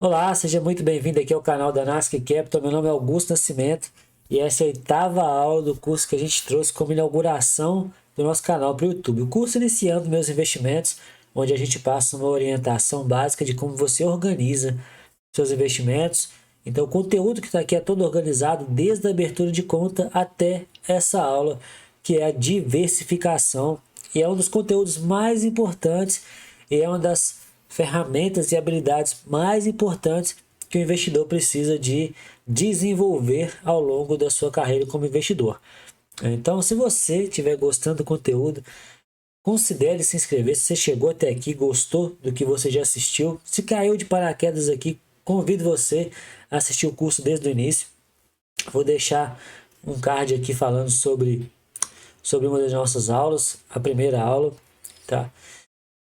Olá, seja muito bem-vindo aqui ao canal da Nasc Capital. Meu nome é Augusto Nascimento e essa é a oitava aula do curso que a gente trouxe como inauguração do nosso canal para o YouTube. O curso Iniciando Meus Investimentos, onde a gente passa uma orientação básica de como você organiza seus investimentos. Então, o conteúdo que está aqui é todo organizado desde a abertura de conta até essa aula, que é a diversificação. E é um dos conteúdos mais importantes e é uma das ferramentas e habilidades mais importantes que o investidor precisa de desenvolver ao longo da sua carreira como investidor. Então, se você estiver gostando do conteúdo, considere se inscrever. Se você chegou até aqui, gostou do que você já assistiu, se caiu de paraquedas aqui, convido você a assistir o curso desde o início. Vou deixar um card aqui falando sobre uma das nossas aulas, a primeira aula, tá?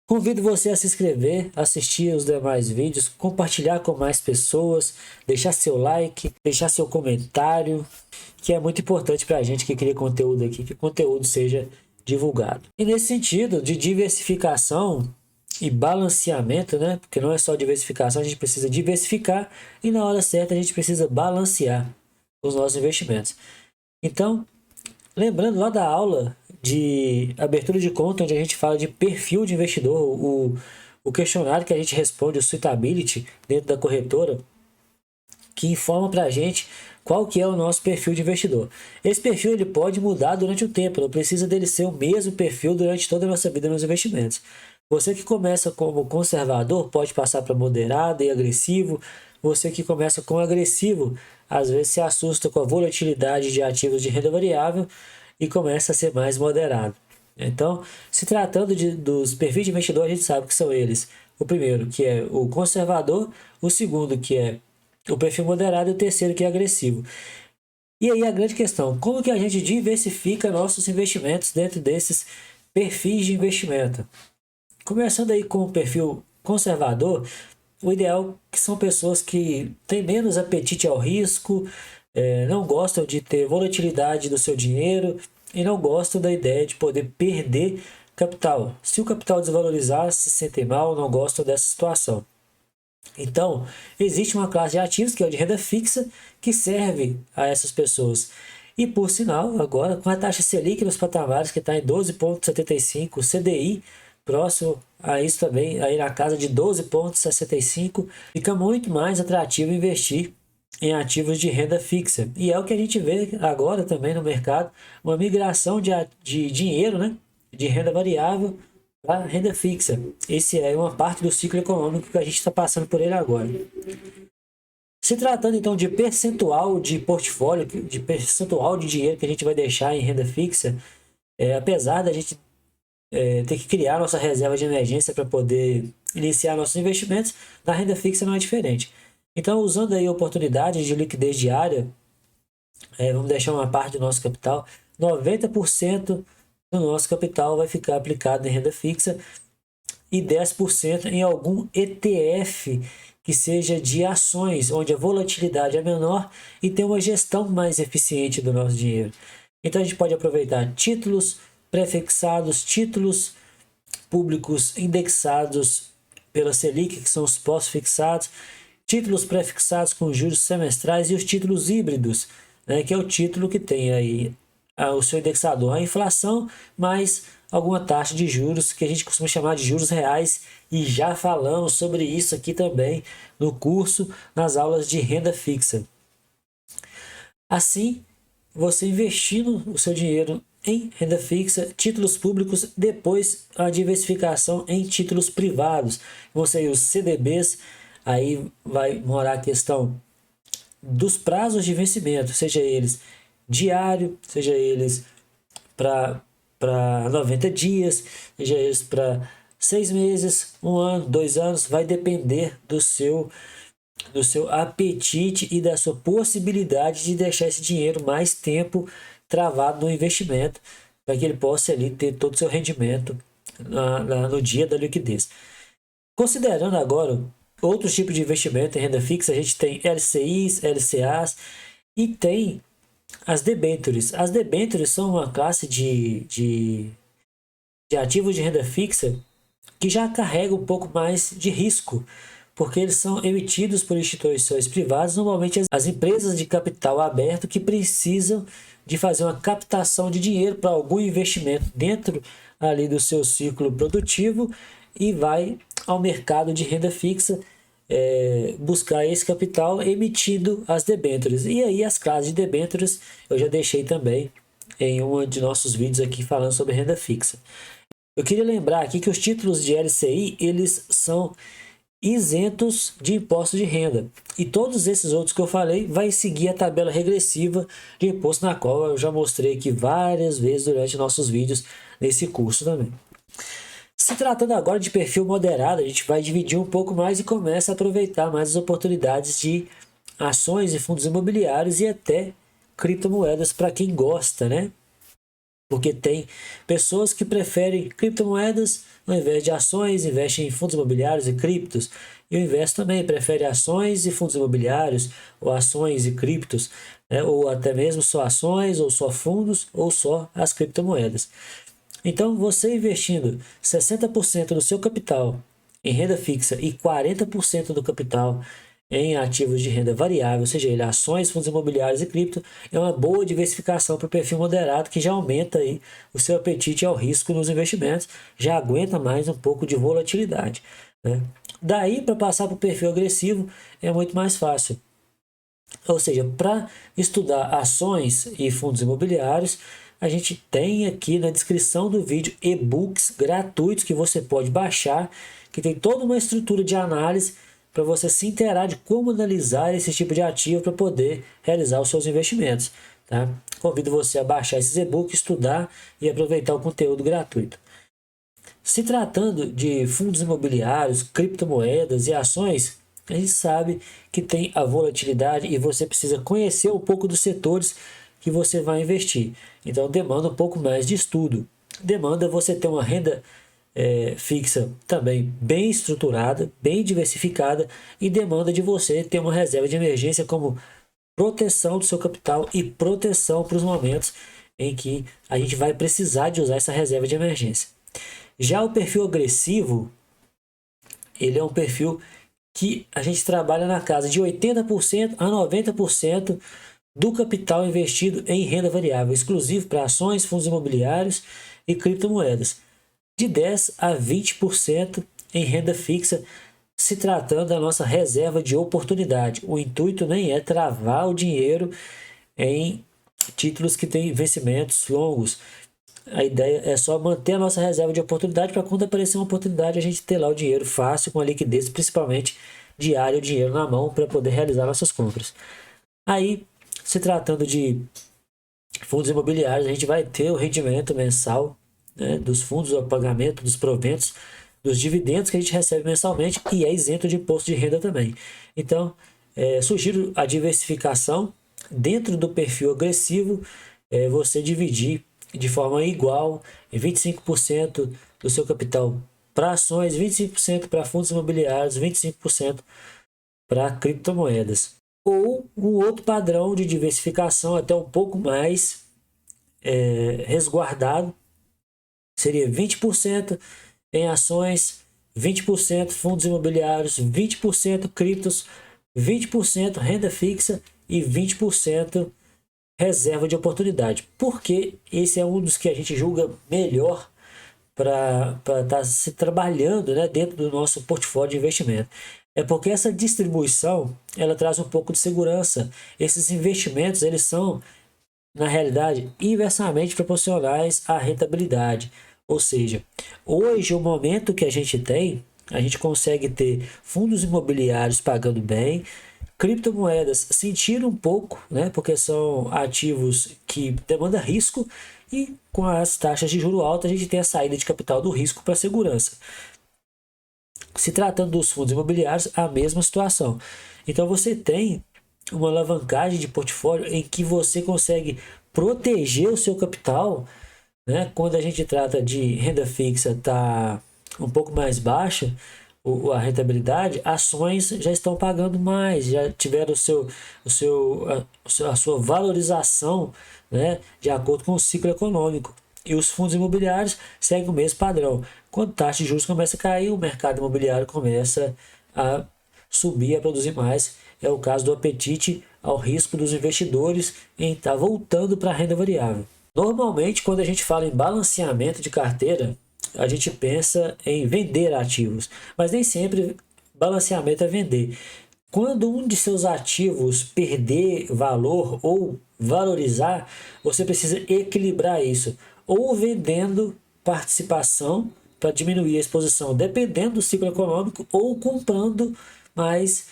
Convido você a se inscrever, assistir os demais vídeos, compartilhar com mais pessoas, deixar seu like, deixar seu comentário, que é muito importante para a gente que cria conteúdo aqui, que o conteúdo seja divulgado. E nesse sentido de diversificação e balanceamento, né? Porque não é só diversificação, a gente precisa diversificar e na hora certa a gente precisa balancear os nossos investimentos. Então, lembrando lá da aula de abertura de conta, onde a gente fala de perfil de investidor, o questionário que a gente responde, o suitability, dentro da corretora, que informa para a gente qual que é o nosso perfil de investidor. Esse perfil ele pode mudar durante o tempo, não precisa dele ser o mesmo perfil durante toda a nossa vida nos investimentos. Você que começa como conservador pode passar para moderado e agressivo. Você que começa com agressivo, às vezes se assusta com a volatilidade de ativos de renda variável e começa a ser mais moderado. Então, se tratando dos perfis de investidor, a gente sabe que são eles. O primeiro, que é o conservador, o segundo, que é o perfil moderado, e o terceiro, que é agressivo. E aí a grande questão, como que a gente diversifica nossos investimentos dentro desses perfis de investimento? Começando aí com o perfil conservador, o ideal que são pessoas que têm menos apetite ao risco, não gostam de ter volatilidade do seu dinheiro e não gostam da ideia de poder perder capital. Se o capital desvalorizar, se sentem mal, não gostam dessa situação. Então, existe uma classe de ativos, que é o de renda fixa, que serve a essas pessoas. E por sinal, agora com a taxa Selic nos patamares que está em 12,75, o CDI próximo a isso também, aí na casa de 12,65, fica muito mais atrativo investir em ativos de renda fixa. E é o que a gente vê agora também no mercado, uma migração de dinheiro, né, de renda variável para renda fixa. Esse é uma parte do ciclo econômico que a gente está passando por ele agora. Se tratando então de percentual de portfólio, de percentual de dinheiro que a gente vai deixar em renda fixa, apesar da gente ter que criar nossa reserva de emergência para poder iniciar nossos investimentos, na renda fixa não é diferente. Então, usando aí oportunidades de liquidez diária, vamos deixar uma parte do nosso capital, 90% do nosso capital vai ficar aplicado em renda fixa e 10% em algum ETF que seja de ações, onde a volatilidade é menor e tem uma gestão mais eficiente do nosso dinheiro. Então a gente pode aproveitar títulos prefixados, títulos públicos indexados pela Selic, que são os pós-fixados, títulos prefixados com juros semestrais e os títulos híbridos, né, que é o título que tem aí o seu indexador, a inflação, mais alguma taxa de juros que a gente costuma chamar de juros reais, e já falamos sobre isso aqui também no curso, nas aulas de renda fixa. Assim, você investindo o seu dinheiro em renda fixa, títulos públicos, depois a diversificação em títulos privados, você os CDBs, aí vai morar a questão dos prazos de vencimento, seja eles diário, seja eles para 90 dias, seja eles para 6 meses, 1 ano, 2 anos, vai depender do seu apetite e da sua possibilidade de deixar esse dinheiro mais tempo travado no investimento, para que ele possa ali ter todo o seu rendimento no dia da liquidez. Considerando agora outros tipos de investimento em renda fixa, a gente tem LCIs, LCAs e tem as debêntures. As debêntures são uma classe de ativos de renda fixa que já carrega um pouco mais de risco, porque eles são emitidos por instituições privadas, normalmente as empresas de capital aberto que precisam de fazer uma captação de dinheiro para algum investimento dentro ali do seu ciclo produtivo e vai ao mercado de renda fixa buscar esse capital emitindo as debêntures. E aí as classes de debêntures eu já deixei também em um de nossos vídeos aqui falando sobre renda fixa. Eu queria lembrar aqui que os títulos de LCI, eles são isentos de imposto de renda. E todos esses outros que eu falei vai seguir a tabela regressiva de imposto, na qual eu já mostrei aqui várias vezes durante nossos vídeos nesse curso também. Se tratando agora de perfil moderado, a gente vai dividir um pouco mais e começa a aproveitar mais as oportunidades de ações e fundos imobiliários e até criptomoedas para quem gosta, né? Porque tem pessoas que preferem criptomoedas ao invés de ações, investem em fundos imobiliários e criptos. E o inverso também, prefere ações e fundos imobiliários, ou ações e criptos, né? Ou até mesmo só ações, ou só fundos, ou só as criptomoedas. Então, você investindo 60% do seu capital em renda fixa e 40% do capital em ativos de renda variável, ou seja, ações, fundos imobiliários e cripto, é uma boa diversificação para o perfil moderado que já aumenta aí o seu apetite ao risco nos investimentos, já aguenta mais um pouco de volatilidade, né? Daí, para passar para o perfil agressivo, é muito mais fácil. Ou seja, para estudar ações e fundos imobiliários, a gente tem aqui na descrição do vídeo e-books gratuitos que você pode baixar, que tem toda uma estrutura de análise para você se inteirar de como analisar esse tipo de ativo para poder realizar os seus investimentos, tá? Convido você a baixar esses e-books, estudar e aproveitar o conteúdo gratuito. Se tratando de fundos imobiliários, criptomoedas e ações, a gente sabe que tem a volatilidade e você precisa conhecer um pouco dos setores que você vai investir. Então demanda um pouco mais de estudo. Demanda você ter uma renda fixa também bem estruturada, bem diversificada e demanda de você ter uma reserva de emergência como proteção do seu capital e proteção para os momentos em que a gente vai precisar de usar essa reserva de emergência. Já o perfil agressivo, ele é um perfil que a gente trabalha na casa de 80% a 90% do capital investido em renda variável, exclusivo para ações, fundos imobiliários e criptomoedas. De 10 a 20% em renda fixa, se tratando da nossa reserva de oportunidade. O intuito nem é travar o dinheiro em títulos que têm vencimentos longos. A ideia é só manter a nossa reserva de oportunidade para quando aparecer uma oportunidade a gente ter lá o dinheiro fácil, com a liquidez, principalmente diária, o dinheiro na mão para poder realizar nossas compras. Aí, se tratando de fundos imobiliários, a gente vai ter o rendimento mensal, né, dos fundos, o pagamento dos proventos, dos dividendos que a gente recebe mensalmente e é isento de imposto de renda também. Então, sugiro a diversificação dentro do perfil agressivo, você dividir de forma igual, 25% do seu capital para ações, 25% para fundos imobiliários, 25% para criptomoedas. Ou um outro padrão de diversificação até um pouco mais resguardado, seria 20% em ações, 20% fundos imobiliários, 20% criptos, 20% renda fixa e 20% reserva de oportunidade. Porque esse é um dos que a gente julga melhor para estar se trabalhando, né, dentro do nosso portfólio de investimento. É porque essa distribuição ela traz um pouco de segurança. Esses investimentos eles são, na realidade, inversamente proporcionais à rentabilidade. Ou seja, hoje, o momento que a gente tem, a gente consegue ter fundos imobiliários pagando bem, criptomoedas sentiram um pouco, né, porque são ativos que demandam risco e com as taxas de juros altas a gente tem a saída de capital do risco para a segurança. Se tratando dos fundos imobiliários, a mesma situação. Então você tem uma alavancagem de portfólio em que você consegue proteger o seu capital, né? Quando a gente trata de renda fixa, está um pouco mais baixa a rentabilidade, ações já estão pagando mais, já tiveram a sua valorização, né, de acordo com o ciclo econômico. E os fundos imobiliários seguem o mesmo padrão. Quando a taxa de juros começa a cair, o mercado imobiliário começa a subir a produzir mais. É o caso do apetite ao risco dos investidores em estar voltando para a renda variável. Normalmente, quando a gente fala em balanceamento de carteira, a gente pensa em vender ativos, mas nem sempre balanceamento é vender. Quando um de seus ativos perder valor ou valorizar, você precisa equilibrar isso, ou vendendo participação para diminuir a exposição, dependendo do ciclo econômico, ou comprando mais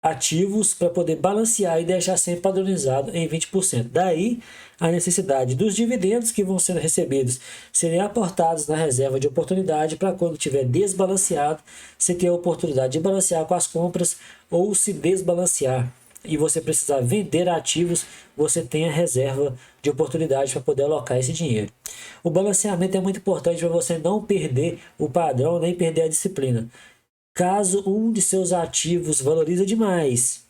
ativos para poder balancear e deixar sempre padronizado em 20%. Daí a necessidade dos dividendos que vão sendo recebidos serem aportados na reserva de oportunidade para quando tiver desbalanceado, você ter a oportunidade de balancear com as compras ou se desbalancear e você precisar vender ativos, você tem a reserva de oportunidade para poder alocar esse dinheiro. O balanceamento é muito importante para você não perder o padrão nem perder a disciplina. Caso um de seus ativos valoriza demais,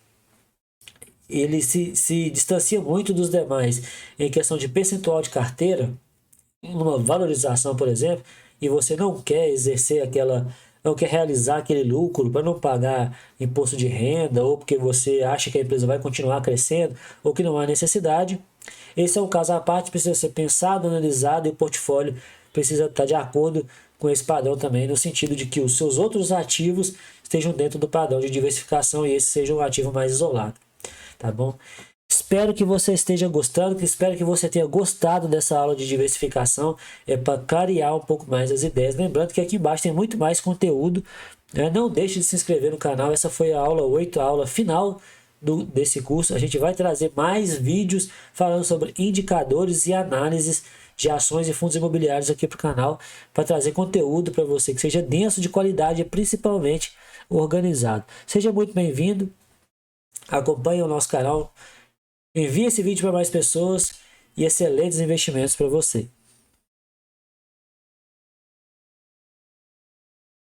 ele se distancia muito dos demais em questão de percentual de carteira, numa valorização, por exemplo, e você não quer exercer não quer realizar aquele lucro para não pagar imposto de renda, ou porque você acha que a empresa vai continuar crescendo, ou que não há necessidade. Esse é um caso à parte, precisa ser pensado, analisado, e o portfólio precisa estar de acordo com esse padrão também, no sentido de que os seus outros ativos estejam dentro do padrão de diversificação e esse seja um ativo mais isolado, tá bom? Espero que você esteja gostando, espero que você tenha gostado dessa aula de diversificação, para clarear um pouco mais as ideias. Lembrando que aqui embaixo tem muito mais conteúdo, né? Não deixe de se inscrever no canal, essa foi a aula 8, a aula final desse curso. A gente vai trazer mais vídeos falando sobre indicadores e análises de ações e fundos imobiliários aqui para o canal, para trazer conteúdo para você que seja denso, de qualidade e principalmente organizado. Seja muito bem-vindo, acompanhe o nosso canal, envie esse vídeo para mais pessoas e excelentes investimentos para você.